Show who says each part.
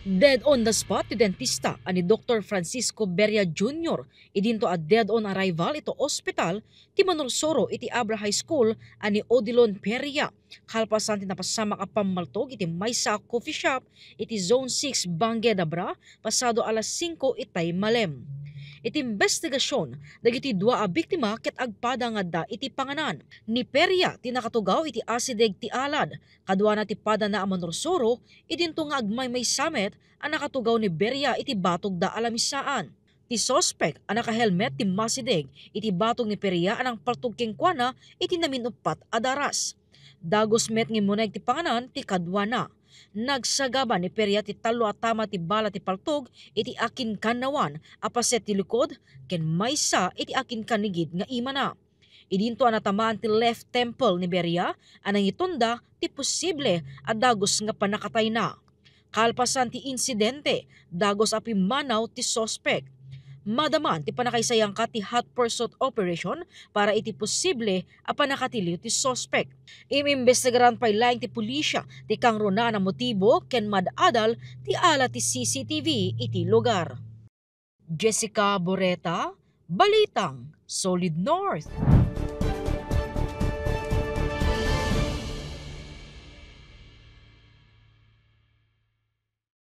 Speaker 1: Dead on the spot ti dentista ani Dr. Francisco Beria Jr. Idinto a dead on arrival ito ospital ti Manorsoro iti Abra High School ani Odilon Peria. Kalpasan ti napasama ka pamaltog iti Maysa Coffee Shop iti Zone 6 Bangued Abra pasado alas 5 itay malem. Iti investigasyon dagiti dua a biktima ket agpada nga da iti panganan. Ni Peria ti nakatugaw iti asideg ti alad kadwa na ti pada na a Manorsoro idinto nga agmay samet ang nakatugaw ni Beria iti batog da alamisaan. Ti sospek ang naka-helmet ti masideg iti batog ni Peria anang paltog kengkwana iti naminupat a daras. Dagos met ngi muneg ti panganan ti kadwa na. Nagsagaba ni Peria ti talo atama ti bala ti paltog iti akin kanawan apaset ti likod ken maysa iti akin kanigid nga ima na. Idinto anatamaan ti left temple ni Beria anang itunda ti posible a dagos nga panakatay na. Kalpasan ti insidente dagos api manaw ti sospek. Madaman ti panakaysayang ka ti hot pursuit operation para iti posible a panakatiliw ti sospek. Imimbestigaran pay laing ti pulisya ti kangruna na motibo ken madadal ti ala ti CCTV iti lugar. Jessica Boreta, Balitang Solid North.